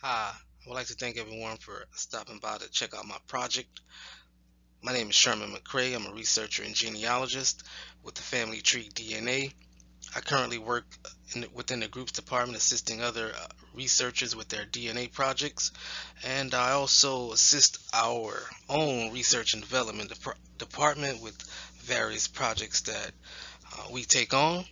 Hi, I would like to thank everyone for stopping by to check out my project. My name is Sherman McCrae. I'm a researcher and genealogist with the Family Tree DNA. I currently work within the groups department assisting other researchers with their DNA projects, and I also assist our own research and development department with various projects that we take on.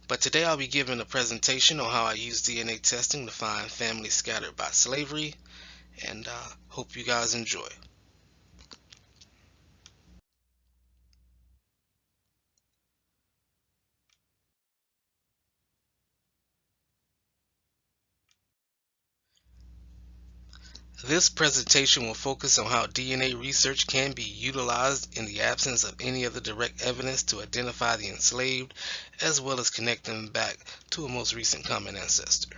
But today I'll be giving a presentation on how I use DNA testing to find families scattered by slavery, and hope you guys enjoy. This presentation will focus on how DNA research can be utilized in the absence of any other direct evidence to identify the enslaved, as well as connect them back to a most recent common ancestor.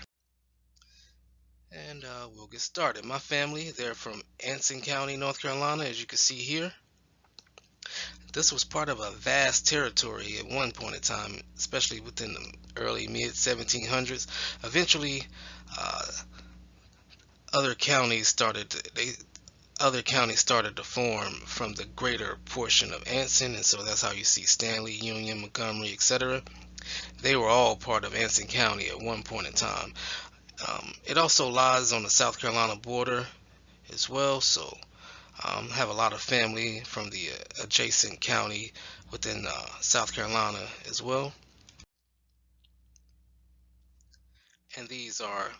And we'll get started. My family, they're from Anson County, North Carolina, as you can see here. This was part of a vast territory at one point in time, especially within the early mid 1700s. Eventually, uh, other counties started to form from the greater portion of Anson, and so that's how you see Stanley, Union, Montgomery, etc. They were all part of Anson County at one point in time. It also lies on the South Carolina border as well, so have a lot of family from the adjacent county within South Carolina as well. And these are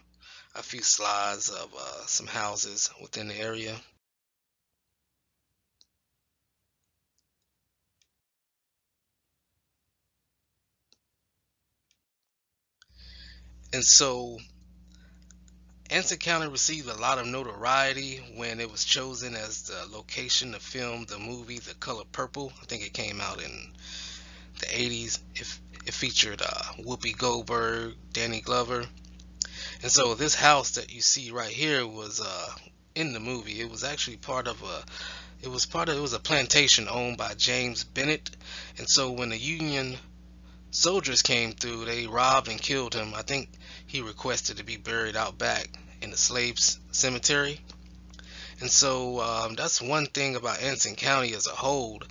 a few slides of some houses within the area. And so Anson County received a lot of notoriety when it was chosen as the location to film the movie The Color Purple. I think it came out in the 80s. It featured Whoopi Goldberg, Danny Glover. And so this house that you see right here was in the movie. It was actually it was a plantation owned by James Bennett. And so when the Union soldiers came through, they robbed and killed him. I think he requested to be buried out back in the slaves cemetery. And so that's one thing about Anson County as a whole,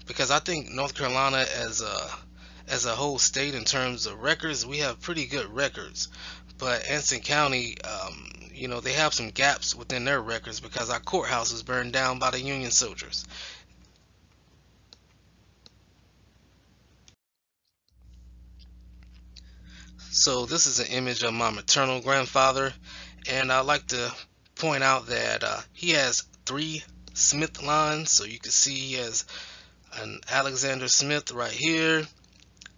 because I think North Carolina as a whole state in terms of records, we have pretty good records. But Anson County, they have some gaps within their records because our courthouse was burned down by the Union soldiers. So this is an image of my maternal grandfather, and I'd like to point out that he has three Smith lines. So you can see he has an Alexander Smith right here.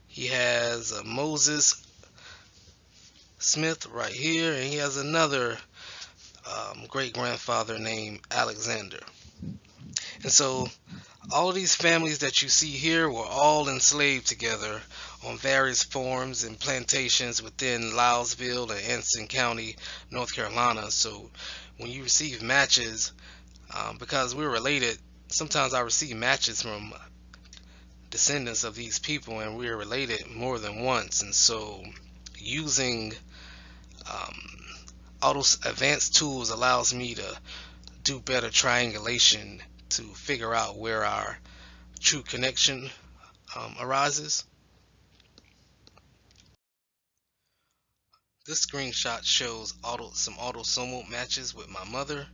He has a Moses Smith right here, and he has another great grandfather named Alexander. And so all of these families that you see here were all enslaved together on various farms and plantations within Louisville and Anson County, North Carolina. So when you receive matches, because we're related, sometimes I receive matches from descendants of these people, and we're related more than once. And so using auto advanced tools allows me to do better triangulation to figure out where our true connection arises. This screenshot shows some autosomal matches with my mother,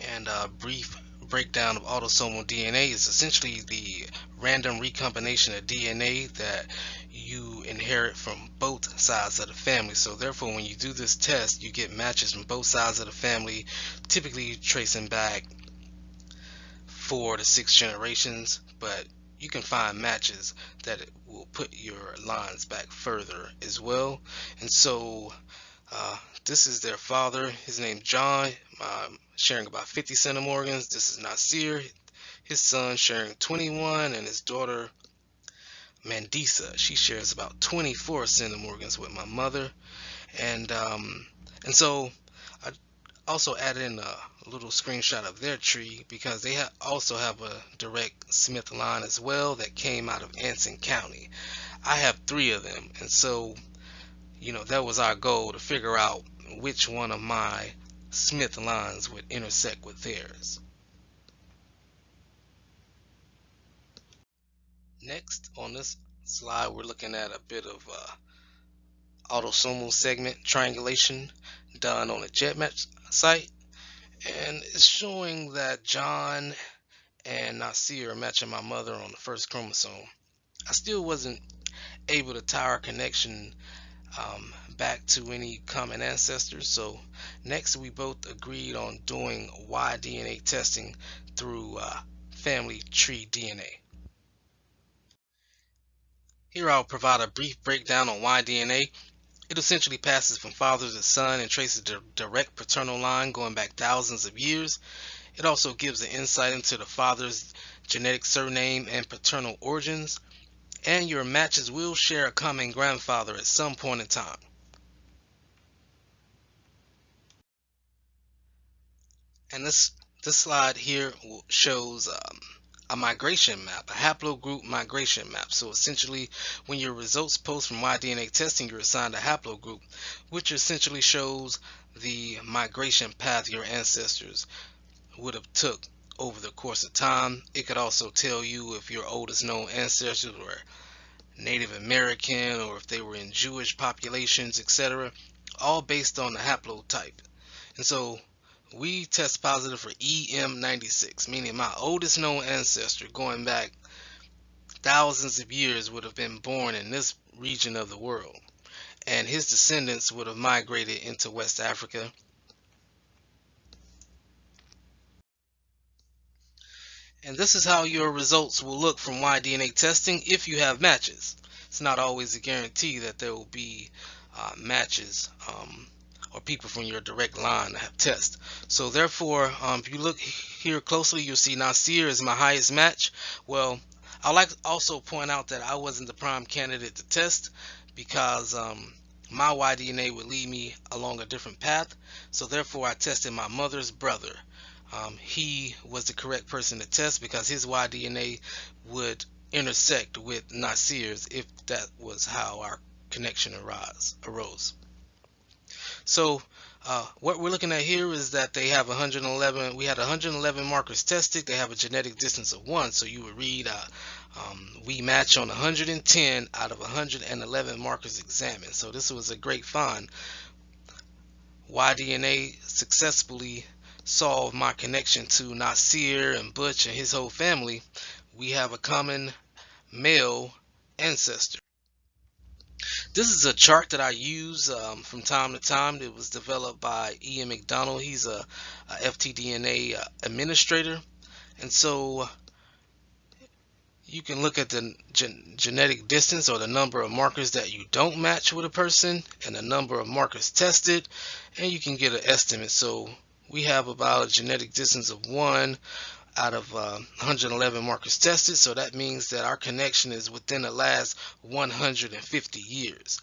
and a brief breakdown of autosomal DNA is essentially the random recombination of DNA that you inherit from both sides of the family. So therefore, when you do this test, you get matches from both sides of the family, typically tracing back 4 to 6 generations, but you can find matches that will put your lines back further as well. And so this is their father. His name's John, sharing about 50 centimorgans. This is Nasir, his son, sharing 21, and his daughter Mandisa, she shares about 24 centimorgans with my mother. And so I also added in a little screenshot of their tree because they also have a direct Smith line as well that came out of Anson County. I have 3 of them, and so that was our goal, to figure out which one of my Smith lines would intersect with theirs. Next, on this slide, we're looking at a bit of autosomal segment triangulation done on a GEDmatch site, and it's showing that John and Nasir are matching my mother on the first chromosome. I still wasn't able to tie our connection back to any common ancestors, so next we both agreed on doing Y-DNA testing through family tree DNA. Here I'll provide a brief breakdown on Y-DNA. It essentially passes from father to son and traces the direct paternal line going back thousands of years. It also gives an insight into the father's genetic surname and paternal origins, and your matches will share a common grandfather at some point in time. And this slide here shows a migration map, a haplogroup migration map. So essentially, when your results post from Y-DNA testing, you're assigned a haplogroup, which essentially shows the migration path your ancestors would have took over the course of time. It could also tell you if your oldest known ancestors were Native American or if they were in Jewish populations, etc., all based on the haplotype. And so we test positive for EM96, meaning my oldest known ancestor going back thousands of years would have been born in this region of the world, and his descendants would have migrated into West Africa. And this is how your results will look from Y-DNA testing if you have matches. It's not always a guarantee that there will be matches or people from your direct line that have tests. So therefore, if you look here closely, you'll see Nasir is my highest match. Well, I'd like to also point out that I wasn't the prime candidate to test because my Y-DNA would lead me along a different path. So therefore, I tested my mother's brother. He was the correct person to test because his Y-DNA would intersect with Nasir's if that was how our connection arose. So what we're looking at here is that they have 111. We had 111 markers tested. They have a genetic distance of 1. So you would read we match on 110 out of 111 markers examined. So this was a great find. Y-DNA successfully solved my connection to Nasir and Butch and his whole family. We have a common male ancestor. This is a chart that I use from time to time. It was developed by Ian McDonald. He's a FTDNA administrator. And so you can look at the genetic distance or the number of markers that you don't match with a person and the number of markers tested, and you can get an estimate. So we have about a genetic distance of 1 out of 111 markers tested, so that means that our connection is within the last 150 years.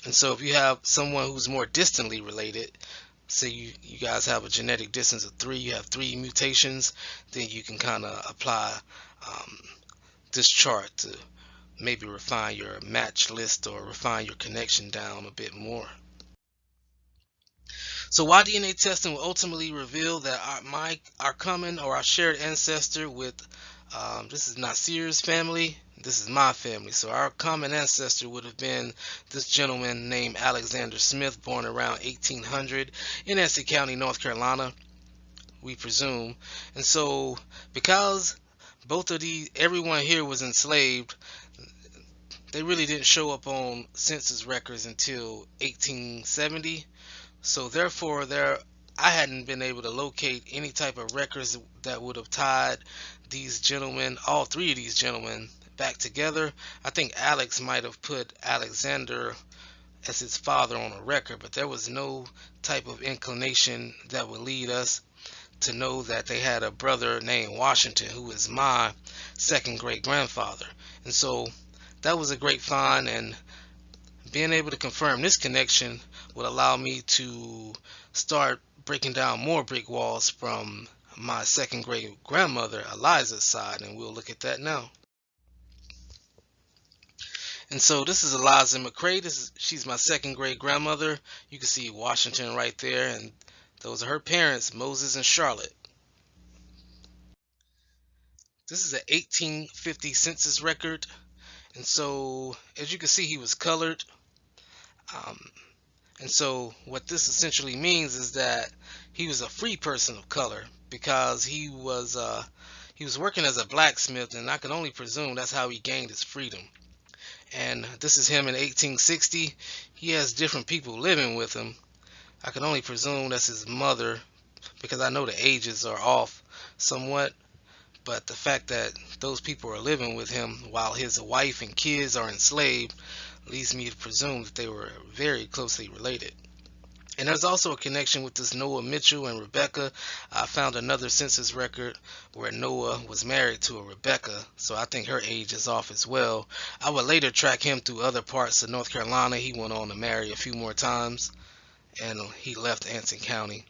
And so if you have someone who's more distantly related, say you guys have a genetic distance of 3, you have 3 mutations, then you can kind of apply this chart to maybe refine your match list or refine your connection down a bit more. So Y-DNA testing will ultimately reveal that our common or our shared ancestor with this is Nasir's family, this is my family. So our common ancestor would have been this gentleman named Alexander Smith, born around 1800 in Essex County, North Carolina, we presume. And so because both of everyone here was enslaved, they really didn't show up on census records until 1870. So therefore, I hadn't been able to locate any type of records that would have tied these gentlemen, all 3 of these gentlemen, back together. I think Alex might have put Alexander as his father on a record, but there was no type of inclination that would lead us to know that they had a brother named Washington, who is my second great grandfather. And so that was a great find, and being able to confirm this connection would allow me to start breaking down more brick walls from my second great grandmother Eliza's side, and we'll look at that now. And so this is Eliza McCrae. She's my second great grandmother. You can see Washington right there, and those are her parents, Moses and Charlotte. This is an 1850 census record, and so as you can see, he was colored. Um, and so what this essentially means is that he was a free person of color because he was working as a blacksmith, and I can only presume that's how he gained his freedom. And this is him in 1860. He has different people living with him. I can only presume that's his mother because I know the ages are off somewhat. But the fact that those people are living with him while his wife and kids are enslaved leads me to presume that they were very closely related. And there's also a connection with this Noah Mitchell and Rebecca. I found another census record where Noah was married to a Rebecca, so I think her age is off as well. I would later track him through other parts of North Carolina. He went on to marry a few more times, and he left Anson County.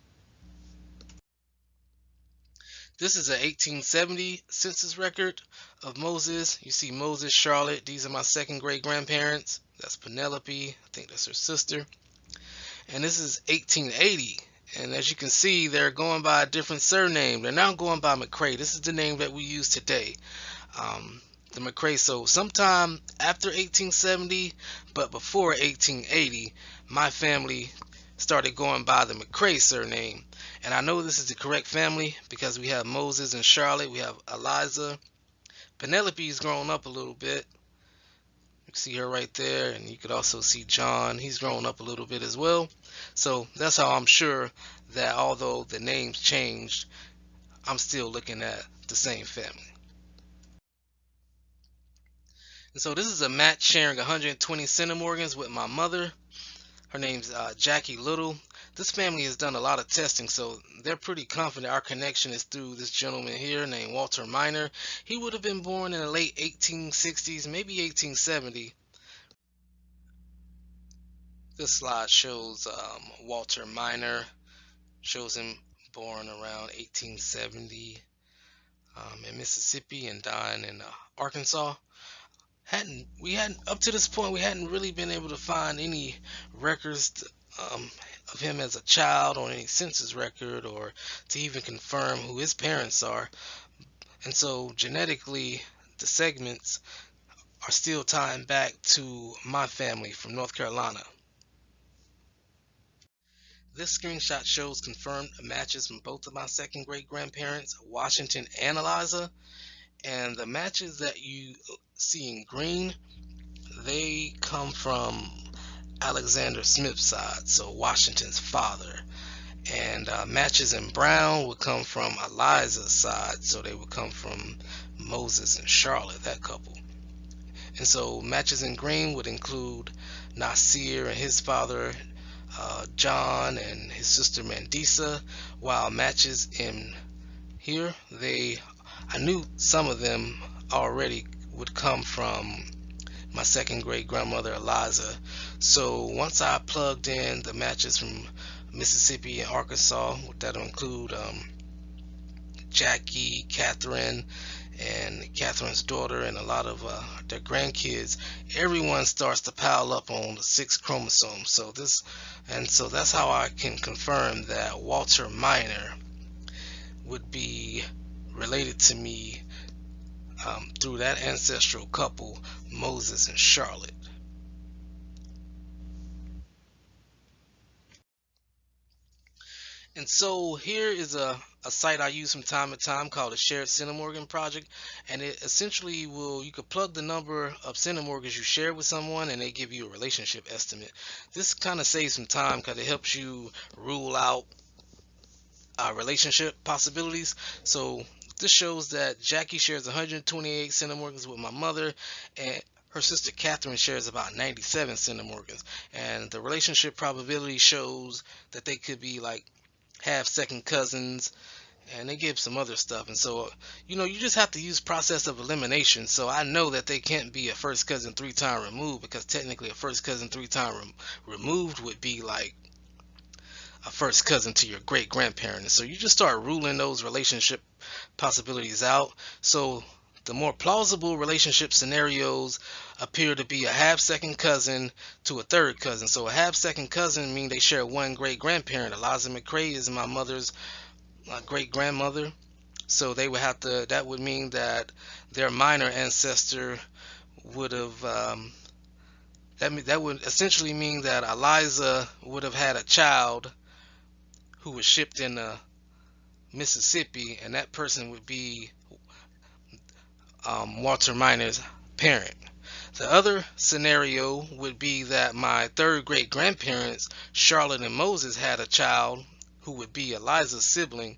This is an 1870 census record of Moses. You see Moses, Charlotte. These are my second great grandparents. That's Penelope. I think that's her sister. And this is 1880. And as you can see, they're going by a different surname. They're now going by McCrae. This is the name that we use today, the McCrae. So sometime after 1870, but before 1880, my family started going by the McCrae surname. And I know this is the correct family because we have Moses and Charlotte. We have Eliza. Penelope's grown up a little bit. You can see her right there, and you could also see John. He's grown up a little bit as well. So that's how I'm sure that although the names changed, I'm still looking at the same family. And so this is a match sharing 120 centimorgans with my mother. Her name's Jackie Little. This family has done a lot of testing, so they're pretty confident our connection is through this gentleman here named Walter Minor. He would have been born in the late 1860s, maybe 1870. This slide shows Walter Minor, shows him born around 1870 in Mississippi and dying in Arkansas. We hadn't up to this point we hadn't really been able to find any records of him as a child on any census record or to even confirm who his parents are. And so genetically the segments are still tying back to my family from North Carolina. This screenshot shows confirmed matches from both of my second great grandparents, Washington and Eliza. And the matches that you see in green, they come from Alexander Smith's side, so Washington's father. And matches in brown would come from Eliza's side, so they would come from Moses and Charlotte, that couple. And so matches in green would include Nasir and his father, John, and his sister Mandisa, while matches in here, I knew some of them already would come from my second great grandmother Eliza. So once I plugged in the matches from Mississippi and Arkansas, that'll include Jackie, Catherine, and Catherine's daughter, and a lot of their grandkids, everyone starts to pile up on the 6 chromosomes. So that's how I can confirm that Walter Minor would be related to me through that ancestral couple, Moses and Charlotte. And so here is a site I use from time to time called the Shared Centimorgan Project, and it essentially you could plug the number of centimorgans you share with someone and they give you a relationship estimate. This kind of saves some time because it helps you rule out relationship possibilities. So this shows that Jackie shares 128 centimorgans with my mother, and her sister Catherine shares about 97 centimorgans. And the relationship probability shows that they could be like half second cousins, and they give some other stuff. And so you just have to use process of elimination. So I know that they can't be a first cousin 3-time removed, because technically a first cousin 3-time removed would be like a first cousin to your great grandparent. So you just start ruling those relationship possibilities out. So The more plausible relationship scenarios appear to be a half-second cousin to a third cousin. So a half-second cousin means they share one great-grandparent. Eliza McCrae is my mother's great-grandmother. So they would have to, that would mean that their minor ancestor would have, that would essentially mean that Eliza would have had a child who was shipped in Mississippi, and that person would be Walter Minor's parent. The other scenario would be that my third great grandparents, Charlotte and Moses, had a child who would be Eliza's sibling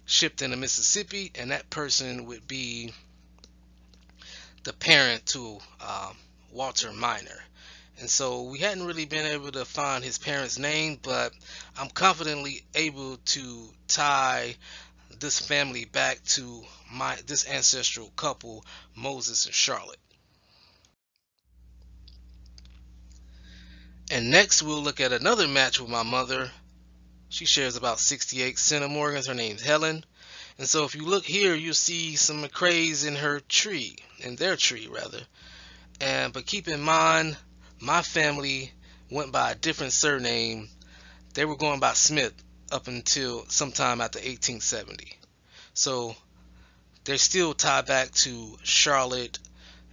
shipped into Mississippi, and that person would be the parent to Walter Minor. And so we hadn't really been able to find his parents' name, but I'm confidently able to tie this family back to this ancestral couple, Moses and Charlotte. And next we'll look at another match with my mother. She shares about 68 centimorgans. Her name's Helen. And so if you look here, you'll see some McCraes in her tree, in their tree rather. But keep in mind, my family went by a different surname. They were going by Smith up until sometime after 1870. So they still tie back to Charlotte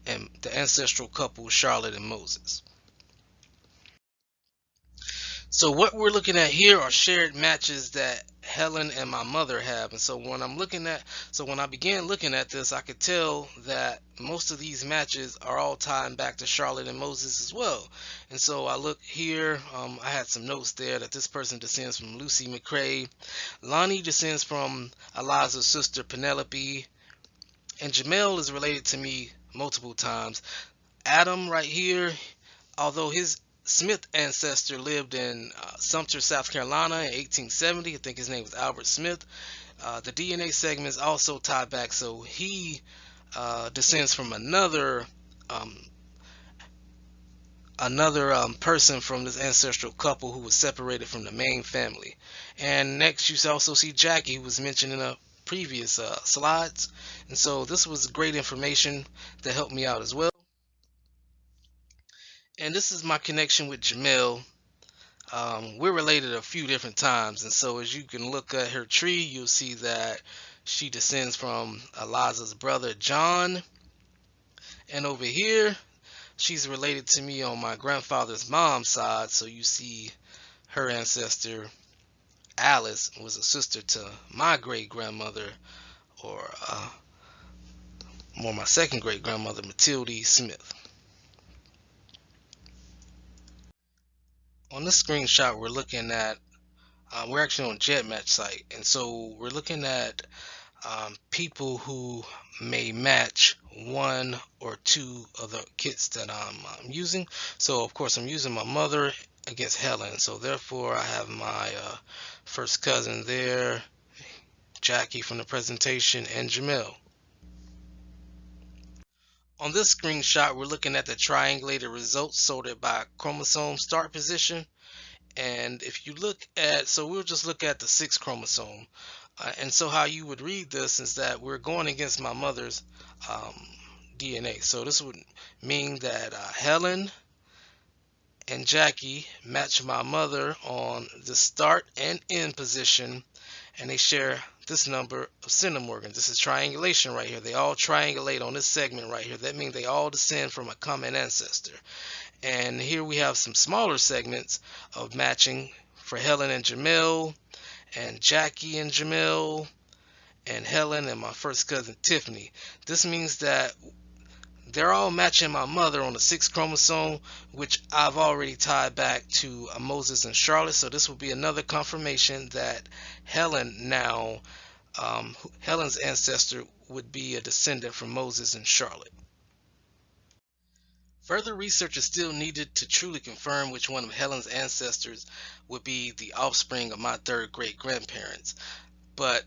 and the ancestral couple Charlotte and Moses. So what we're looking at here are shared matches that Helen and my mother have. And so when I began looking at this, I could tell that most of these matches are all tying back to Charlotte and Moses as well. And so I look here, I had some notes there that this person descends from Lucy McCrae. Lonnie descends from Eliza's sister Penelope. And Jamel is related to me multiple times. Adam right here, although his Smith ancestor lived in Sumter, South Carolina in 1870. I think his name was Albert Smith. The DNA segments also tie back, so he descends from another person from this ancestral couple who was separated from the main family. And next you also see Jackie, who was mentioned in a previous slides. And so this was great information that helped me out as well. And this is my connection with Jamel. We're related a few different times, and so as you can look at her tree, you'll see that she descends from Eliza's brother John. And over here, she's related to me on my grandfather's mom's side, so you see her ancestor Alice was a sister to my great grandmother, or my second great grandmother, Matilde Smith. On this screenshot, we're looking at, we're actually on GEDmatch site, and so we're looking at people who may match one or two of the kits that I'm using. So of course I'm using my mother against Helen, so therefore I have my first cousin there, Jackie from the presentation, and Jamel. On this screenshot, we're looking at the triangulated results sorted by chromosome start position. And if you look at, so we'll just look at the 6th chromosome. And so how you would read this is that we're going against my mother's DNA. So this would mean that Helen and Jackie match my mother on the start and end position, and they share this number of centimorgans. This is triangulation right here. They all triangulate on this segment right here. That means they all descend from a common ancestor. And here we have some smaller segments of matching for Helen and Jamel, and Jackie and Jamel, and Helen and my first cousin Tiffany. This means that they're all matching my mother on the 6th chromosome, which I've already tied back to Moses and Charlotte. So this will be another confirmation that Helen now, Helen's ancestor would be a descendant from Moses and Charlotte. Further research is still needed to truly confirm which one of Helen's ancestors would be the offspring of my third great grandparents. But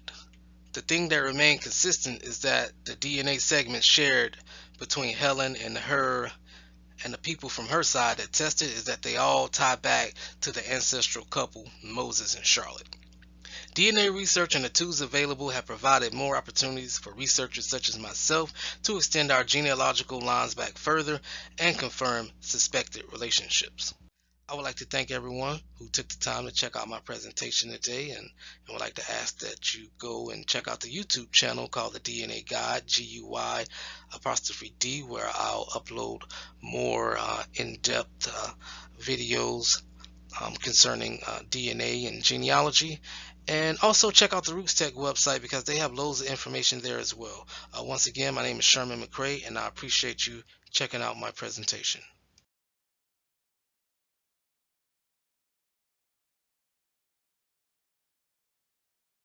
the thing that remained consistent is that the DNA segments shared between Helen and her and the people from her side that tested is that they all tie back to the ancestral couple Moses and Charlotte. DNA research and the tools available have provided more opportunities for researchers such as myself to extend our genealogical lines back further and confirm suspected relationships. I would like to thank everyone who took the time to check out my presentation today, and would like to ask that you go and check out the YouTube channel called the DNA Guide, GUI''D, where I'll upload more in-depth videos concerning DNA and genealogy. And also check out the RootsTech website because they have loads of information there as well. Once again, my name is Sherman McCray, and I appreciate you checking out my presentation.